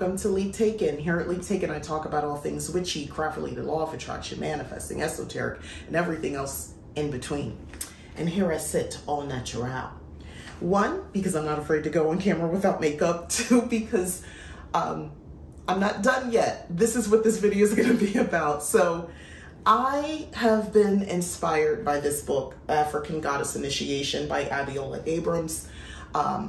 welcome to Leap Taken. Here at Leap Taken, I talk about all things witchy, craft-related, law of attraction, manifesting, esoteric, and everything else in between. And here I sit, all natural. One, because I'm not afraid to go on camera without makeup. Two, because I'm not done yet. This is what this video is going to be about. So I have been inspired by this book, African Goddess Initiation by Abiola Abrams. I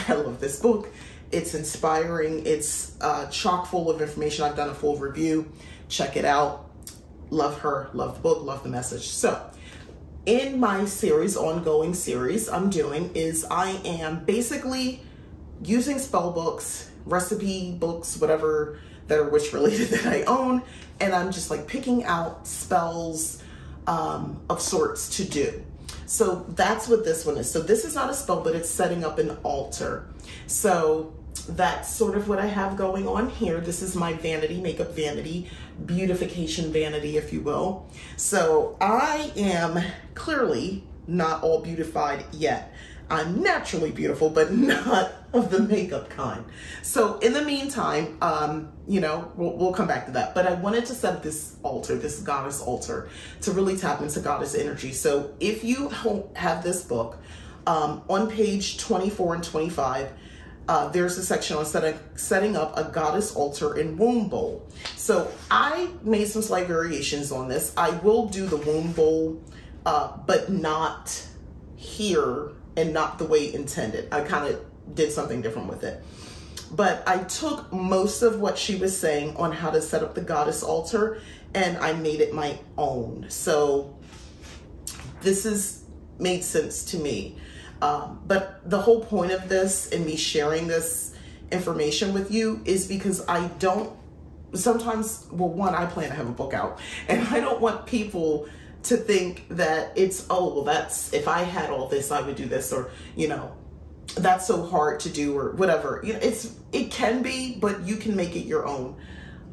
love this book. It's inspiring. It's chock full of information. I've done a full review. Check it out. Love her, love the book, love the message. So in my series, ongoing series I'm doing is I am basically using spell books, recipe books, whatever that are witch related that I own. And I'm just like picking out spells of sorts to do. So that's what this one is. So this is not a spell, but it's setting up an altar. So that's sort of what I have going on here. This is my vanity, makeup vanity, beautification vanity, if you will. So I am clearly not all beautified yet. I'm naturally beautiful, but not of the makeup kind. So in the meantime, you know, we'll come back to that. But I wanted to set up this altar, this goddess altar, to really tap into goddess energy. So if you have this book, on page 24 and 25, there's a section on setting up a goddess altar in womb bowl. So I made some slight variations on this. I will do the womb bowl, but not here and not the way intended. I kind of did something different with it. But I took most of what she was saying on how to set up the goddess altar and I made it my own. So this is made sense to me. But the whole point of this and me sharing this information with you is because I don't, sometimes, well, one, I plan to have a book out and I don't want people to think that it's, oh, well, that's, if I had all this, I would do this, or, you know, that's so hard to do or whatever. You know, it can be, but you can make it your own.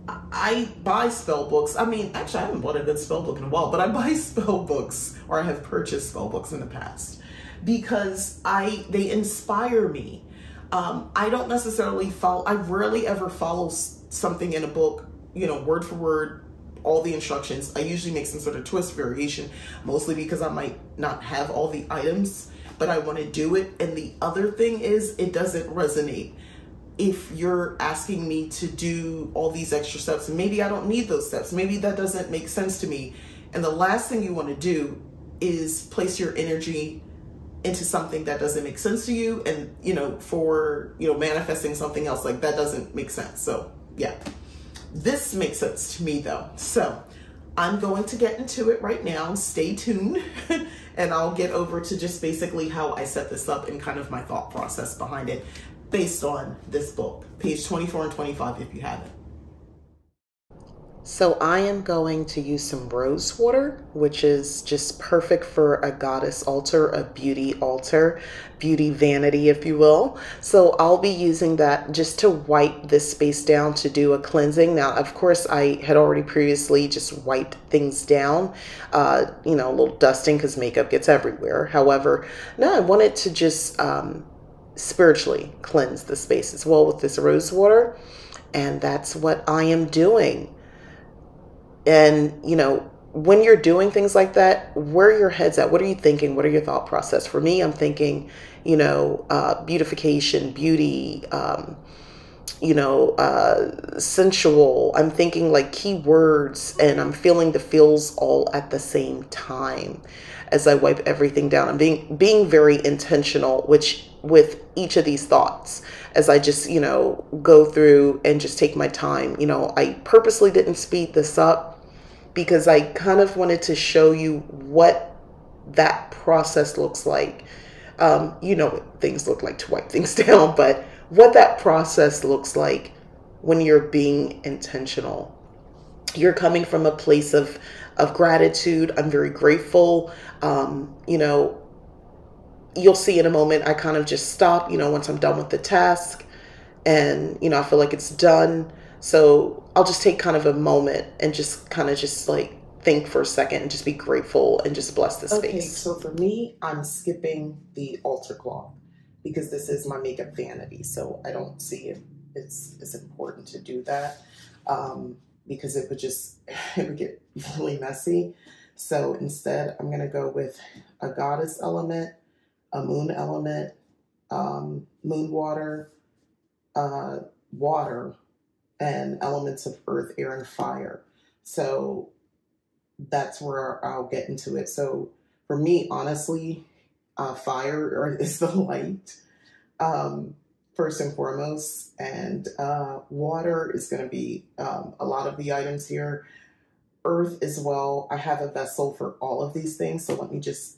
I buy spell books. I mean, actually, I haven't bought a good spell book in a while, but I buy spell books, or I have purchased spell books in the past because they inspire me. I don't necessarily follow, I rarely ever follow something in a book, you know, word for word, all the instructions. I usually make some sort of twist variation, mostly because I might not have all the items, but I want to do it. And the other thing is it doesn't resonate. If you're asking me to do all these extra steps, and maybe I don't need those steps, maybe that doesn't make sense to me. And the last thing you want to do is place your energy into something that doesn't make sense to you. And, you know, for, you know, manifesting something else, like that doesn't make sense. So yeah. This makes sense to me though. So I'm going to get into it right now. Stay tuned and I'll get over to just basically how I set this up and kind of my thought process behind it based on this book, page 24 and 25 if you have it. So I am going to use some rose water, which is just perfect for a goddess altar, a beauty altar, beauty vanity, if you will. So I'll be using that just to wipe this space down to do a cleansing. Now, of course, I had already previously just wiped things down, you know, a little dusting because makeup gets everywhere. However, now I wanted to just spiritually cleanse the space as well with this rose water. And that's what I am doing. And, you know, when you're doing things like that, where are your heads at? What are you thinking? What are your thought process? For me, I'm thinking, you know, beautification, beauty, you know, sensual. I'm thinking like keywords and I'm feeling the feels all at the same time as I wipe everything down. I'm being very intentional, with each of these thoughts as I just, you know, go through and just take my time. You know, I purposely didn't speed this up because I kind of wanted to show you what that process looks like. You know what things look like to wipe things down, but what that process looks like when you're being intentional. You're coming from a place of gratitude. I'm very grateful. You know, you'll see in a moment, I kind of just stop, you know, once I'm done with the task and, you know, I feel like it's done. So I'll just take kind of a moment and just kind of just like think for a second and just be grateful and just bless the space. Okay, so for me, I'm skipping the altar cloth because this is my makeup vanity. So I don't see it it's important to do that, because it would get really messy. So instead, I'm going to go with a goddess element, a moon element, moon water, water, and elements of earth, air, and fire. So that's where I'll get into it. So for me, honestly, fire is the light, first and foremost, and water is going to be a lot of the items here. Earth as well. I have a vessel for all of these things, so let me just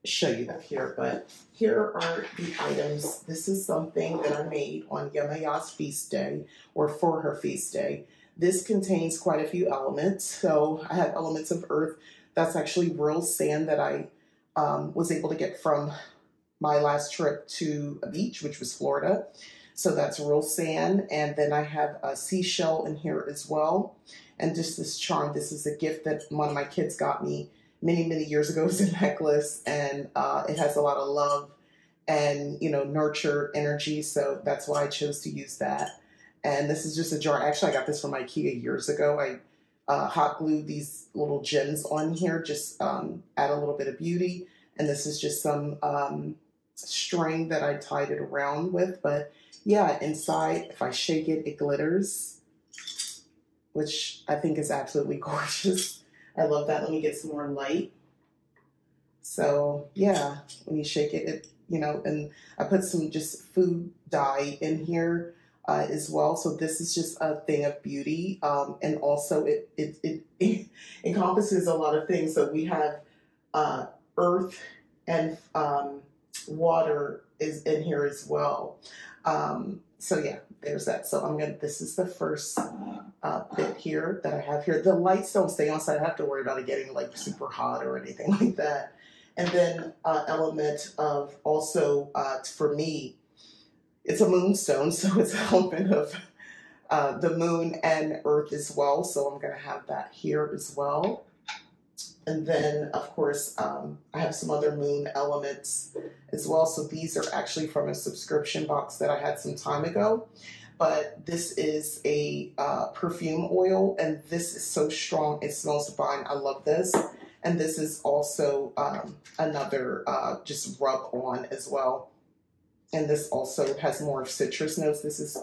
show you that here. But here are the items. This is something that I made on Yemaya's feast day, or for her feast day. This contains quite a few elements. So I have elements of earth. That's actually real sand that I was able to get from my last trip to a beach, which was Florida. So that's real sand. And then I have a seashell in here as well. And just this charm. This is a gift that one of my kids got me many, many years ago. It's a necklace, and it has a lot of love and, you know, nurture energy. So that's why I chose to use that. And this is just a jar. Actually, I got this from IKEA years ago. I hot glued these little gems on here, just add a little bit of beauty. And this is just some string that I tied it around with. But yeah, inside, if I shake it, it glitters, which I think is absolutely gorgeous. I love that. Let me get some more light. So yeah, when you shake it, you know, and I put some just food dye in here as well. So this is just a thing of beauty. And also it encompasses a lot of things. So we have earth and water is in here as well. So yeah, there's that. So this is the first bit here that I have here. The lights don't stay on, so I don't have to worry about it getting like super hot or anything like that. And then element of also, for me, it's a moonstone, so it's an element of the moon and earth as well. So I'm going to have that here as well. And then, of course, I have some other moon elements as well. So these are actually from a subscription box that I had some time ago. But this is a perfume oil, and this is so strong. It smells divine. I love this. And this is also another just rub on as well. And this also has more citrus notes. This is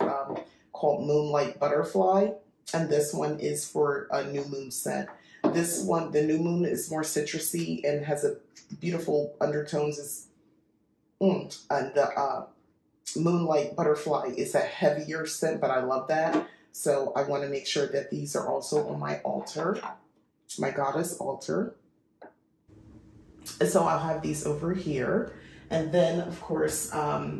called Moonlight Butterfly. And this one is for a new moon scent. This one, the new moon, is more citrusy and has a beautiful undertones. And the Moonlight Butterfly is a heavier scent, but I love that. So I want to make sure that these are also on my altar, my goddess altar. And so I'll have these over here. And then, of course, I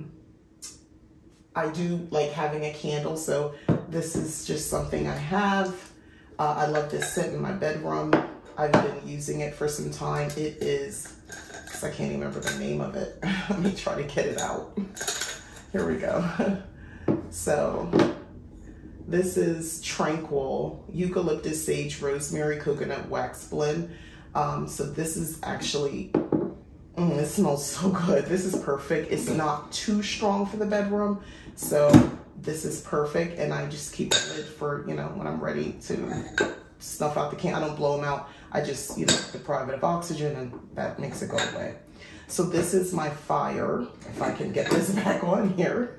do like having a candle. So this is just something I have. I love this scent in my bedroom. I've been using it for some time. It is, because I can't even remember the name of it. Let me try to get it out. Here we go. So this is Tranquil Eucalyptus Sage Rosemary Coconut Wax Blend. So this is actually, it smells so good. This is perfect. It's not too strong for the bedroom. So this is perfect. And I just keep it lit for, you know, when I'm ready to snuff out the candle. I don't blow them out. I just, you know, deprive it of oxygen, and that makes it go away. So this is my fire. If I can get this back on here.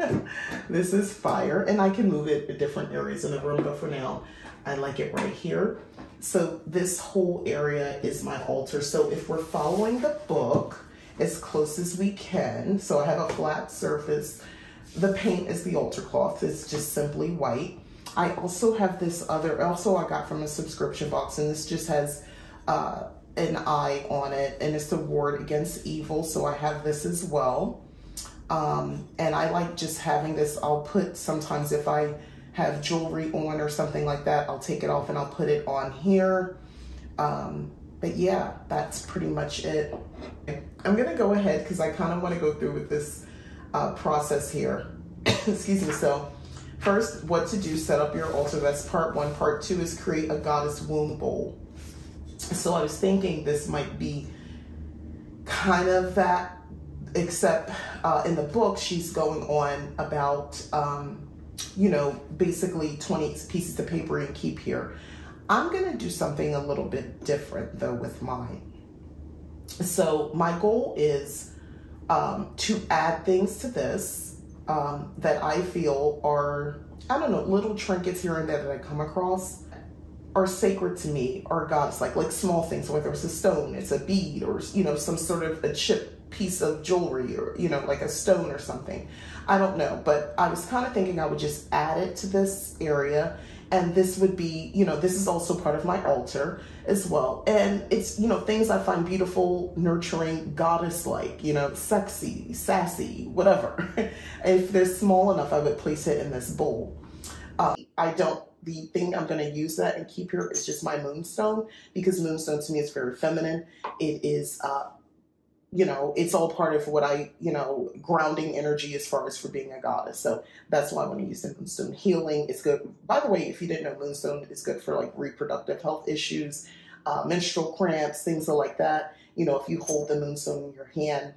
This is fire. And I can move it to different areas in the room, but for now, I like it right here. So this whole area is my altar. So if we're following the book as close as we can, so I have a flat surface. The paint is the altar cloth. It's just simply white. I also have this other, also I got from a subscription box, and this just has an eye on it, and it's the ward against evil. So I have this as well. And I like just having this. I'll put, sometimes if I have jewelry on or something like that, I'll take it off and I'll put it on here. But yeah, that's pretty much it. I'm gonna go ahead because I kind of want to go through with this process here. Excuse me. So first, what to do, set up your altar. That's part one. Part two is create a goddess womb bowl. So I was thinking this might be kind of that, except in the book, she's going on about basically 20 pieces of paper and keep here. I'm going to do something a little bit different though with mine. So my goal is to add things to this that I feel are, I don't know, little trinkets here and there that I come across are sacred to me, or God's like small things, whether it's a stone, it's a bead, or some sort of a chip piece of jewelry, or like a stone or something. I don't know, but I was kind of thinking I would just add it to this area, and this would be, this is also part of my altar as well. And it's, things I find beautiful, nurturing, goddess-like, sexy, sassy, whatever. If they're small enough, I would place it in this bowl. The thing I'm going to use that and keep here is just my moonstone, because moonstone to me is very feminine. It is, it's all part of what I, grounding energy as far as for being a goddess. So that's why I want to use the moonstone. Healing is good. By the way, if you didn't know, moonstone is good for like reproductive health issues, menstrual cramps, things like that. If you hold the moonstone in your hand,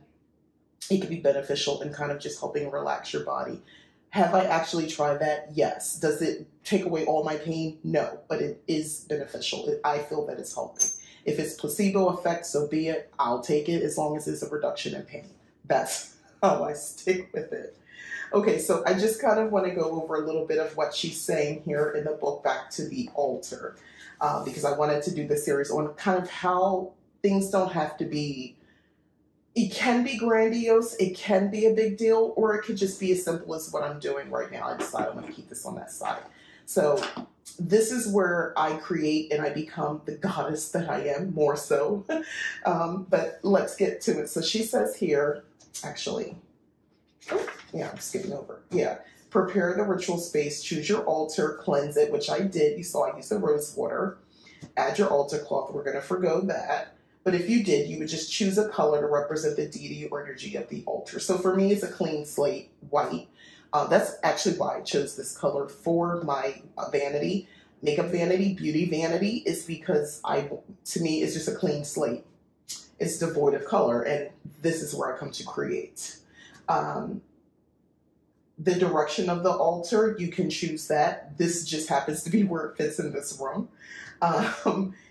it can be beneficial in kind of just helping relax your body. Have I actually tried that? Yes. Does it take away all my pain? No, but it is beneficial. I feel that it's helping. If it's placebo effect, so be it. I'll take it as long as it's a reduction in pain. That's how I stick with it. Okay, so I just kind of want to go over a little bit of what she's saying here in the book, Back to the Altar, because I wanted to do this series on kind of how things don't have to be. It can be grandiose, it can be a big deal, or it could just be as simple as what I'm doing right now. I decided I'm going to keep this on that side. So this is where I create and I become the goddess that I am, more so. But let's get to it. So she says here, actually, yeah, I'm skipping over. Yeah. Prepare the ritual space, choose your altar, cleanse it, which I did. You saw I used the rose water. Add your altar cloth. We're going to forgo that. But if you did, you would just choose a color to represent the deity or energy of the altar. So for me, it's a clean slate, white. That's actually why I chose this color for my vanity. Makeup vanity, beauty vanity is because to me, it's just a clean slate. It's devoid of color, and this is where I come to create. The direction of the altar, you can choose that. This just happens to be where it fits in this room.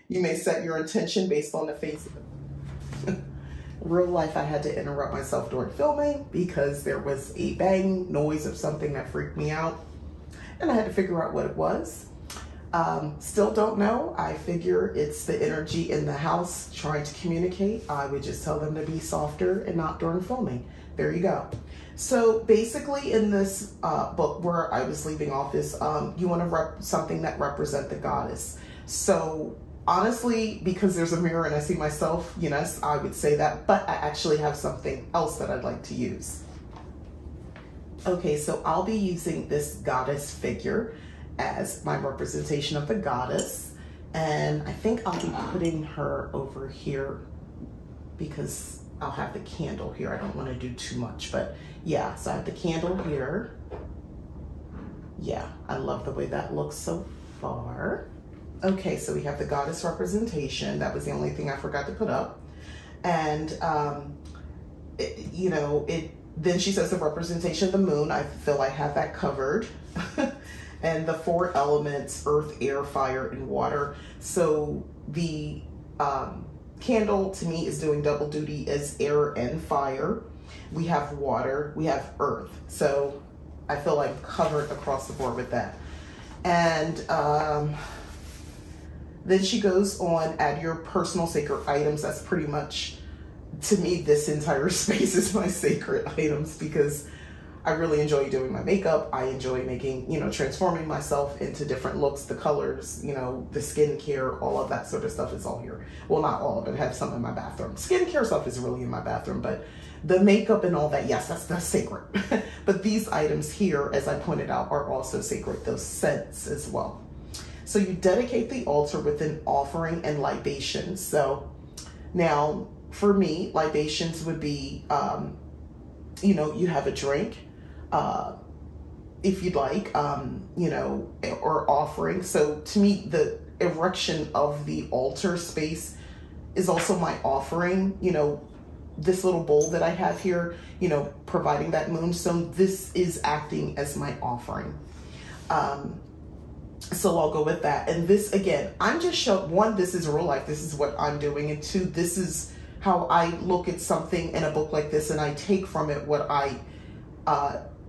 You may set your intention based on the face of it. Real life, I had to interrupt myself during filming because there was a bang noise of something that freaked me out, and I had to figure out what it was. Still don't know. I figure it's the energy in the house trying to communicate. I would just tell them to be softer and not during filming. There you go. So basically in this book where I was leaving off is you want to something that represent the goddess. So honestly, because there's a mirror and I see myself, yes, I would say that, but I actually have something else that I'd like to use. Okay, so I'll be using this goddess figure as my representation of the goddess, and I think I'll be putting her over here because I'll have the candle here. I don't want to do too much, but yeah, so I have the candle here. Yeah, I love the way that looks so far. Okay, so we have the goddess representation. That was the only thing I forgot to put up. And, then she says the representation of the moon. I feel I have that covered. And the 4 elements, earth, air, fire, and water. So the candle to me is doing double duty as air and fire. We have water, we have earth. So I feel I'm covered across the board with that. And then she goes on, add your personal sacred items. That's pretty much, to me, this entire space is my sacred items because I really enjoy doing my makeup. I enjoy making, transforming myself into different looks, the colors, the skincare, all of that sort of stuff is all here. Well, not all of it. I have some in my bathroom. Skincare stuff is really in my bathroom, but the makeup and all that, yes, that's sacred. But these items here, as I pointed out, are also sacred, those scents as well. So you dedicate the altar with an offering and libations. So now for me, libations would be, you have a drink, if you'd like, or offering. So to me, the erection of the altar space is also my offering. This little bowl that I have here, providing that moonstone, this is acting as my offering. So I'll go with that. And this, again, I'm just showing, one, this is real life. This is what I'm doing. And two, this is how I look at something in a book like this, and I take from it what I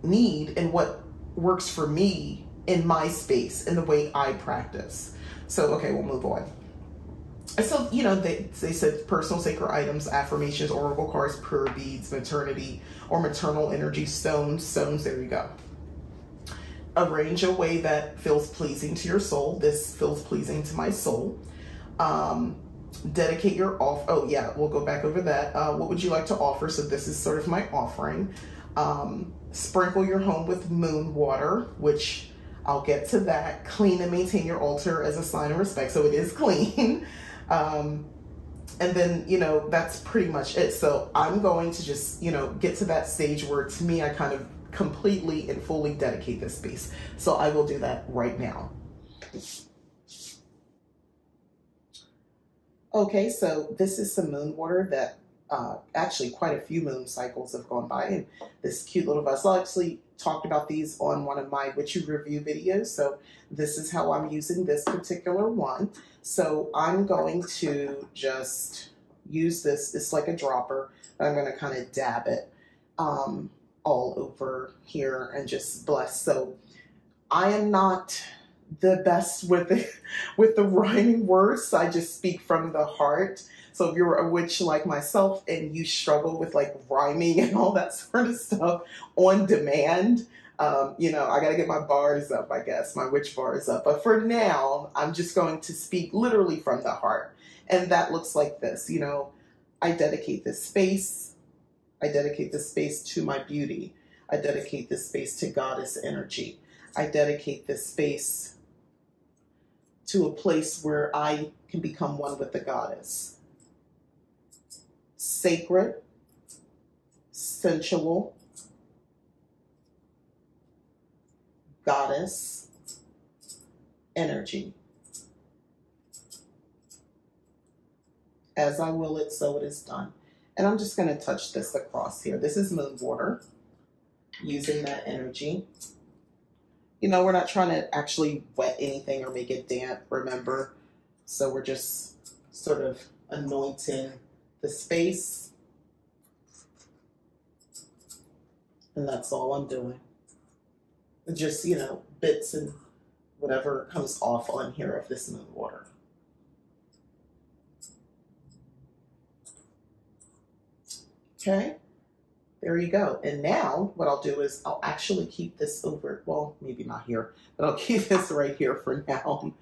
need and what works for me in my space and the way I practice. So, okay, we'll move on. So, you know, they said personal sacred items, affirmations, oracle cards, prayer beads, maternity or maternal energy stones. Stones, there you go. Arrange a way that feels pleasing to your soul. This feels pleasing to my soul. Dedicate your oh yeah, we'll go back over that. What would you like to offer? So this is sort of my offering. Sprinkle your home with moon water, which I'll get to that. Clean and maintain your altar as a sign of respect. So it is clean. And then, you know, that's pretty much it. So I'm going to just, you know, get to that stage where, to me, I kind of completely and fully dedicate this space. So I will do that right now. Okay, so this is some moon water that actually quite a few moon cycles have gone by, and this cute little vessel. I actually talked about these on one of my witchy review videos. So this is how I'm using this particular one. So I'm going to just use this. It's like a dropper. I'm going to kind of dab it all over here and just bless. So I am not the best with the rhyming words. I just speak from the heart. So if you're a witch like myself and you struggle with like rhyming and all that sort of stuff on demand, you know, I got to get my bars up, I guess, my witch bars up. But for now, I'm just going to speak literally from the heart. And that looks like this. You know, I dedicate this space. I dedicate this space to my beauty. I dedicate this space to goddess energy. I dedicate this space to a place where I can become one with the goddess. Sacred, sensual, goddess energy. As I will it, so it is done. And I'm just going to touch this across here. This is moon water, using that energy. You know, we're not trying to actually wet anything or make it damp, remember? So we're just sort of anointing the space. And that's all I'm doing. Just, you know, bits and whatever comes off on here of this moon water. Okay, there you go. And now what I'll do is I'll actually keep this over, well, maybe not here, but I'll keep this right here for now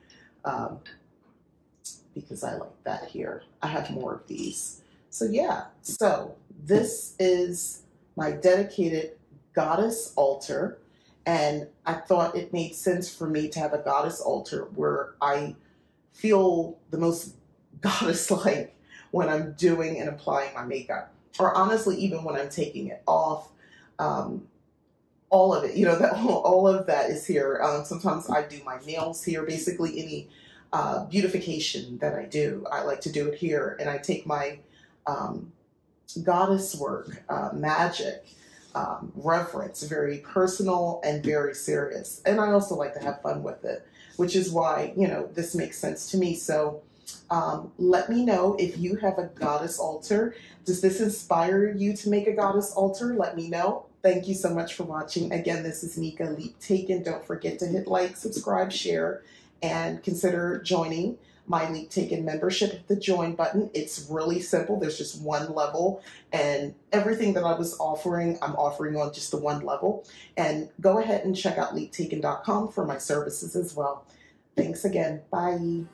because I like that here. I have more of these. So yeah, so this is my dedicated goddess altar. And I thought it made sense for me to have a goddess altar where I feel the most goddess-like when I'm doing and applying my makeup. Or honestly, even when I'm taking it off, all of it, you know, that all of that is here. Sometimes I do my nails here. Basically, any beautification that I do, I like to do it here. And I take my goddess work, magic, reverence, very personal and very serious. And I also like to have fun with it, which is why, you know, this makes sense to me. So let me know if you have a goddess altar. Does this inspire you to make a goddess altar? Let me know. Thank you so much for watching. Again, this is Nika Leap Taken. Don't forget to hit like, subscribe, share, and consider joining my Leap Taken membership. Hit the join button. It's really simple. There's just one level, and everything that I was offering, I'm offering on just the one level. And go ahead and check out leaptaken.com for my services as well. Thanks again. Bye.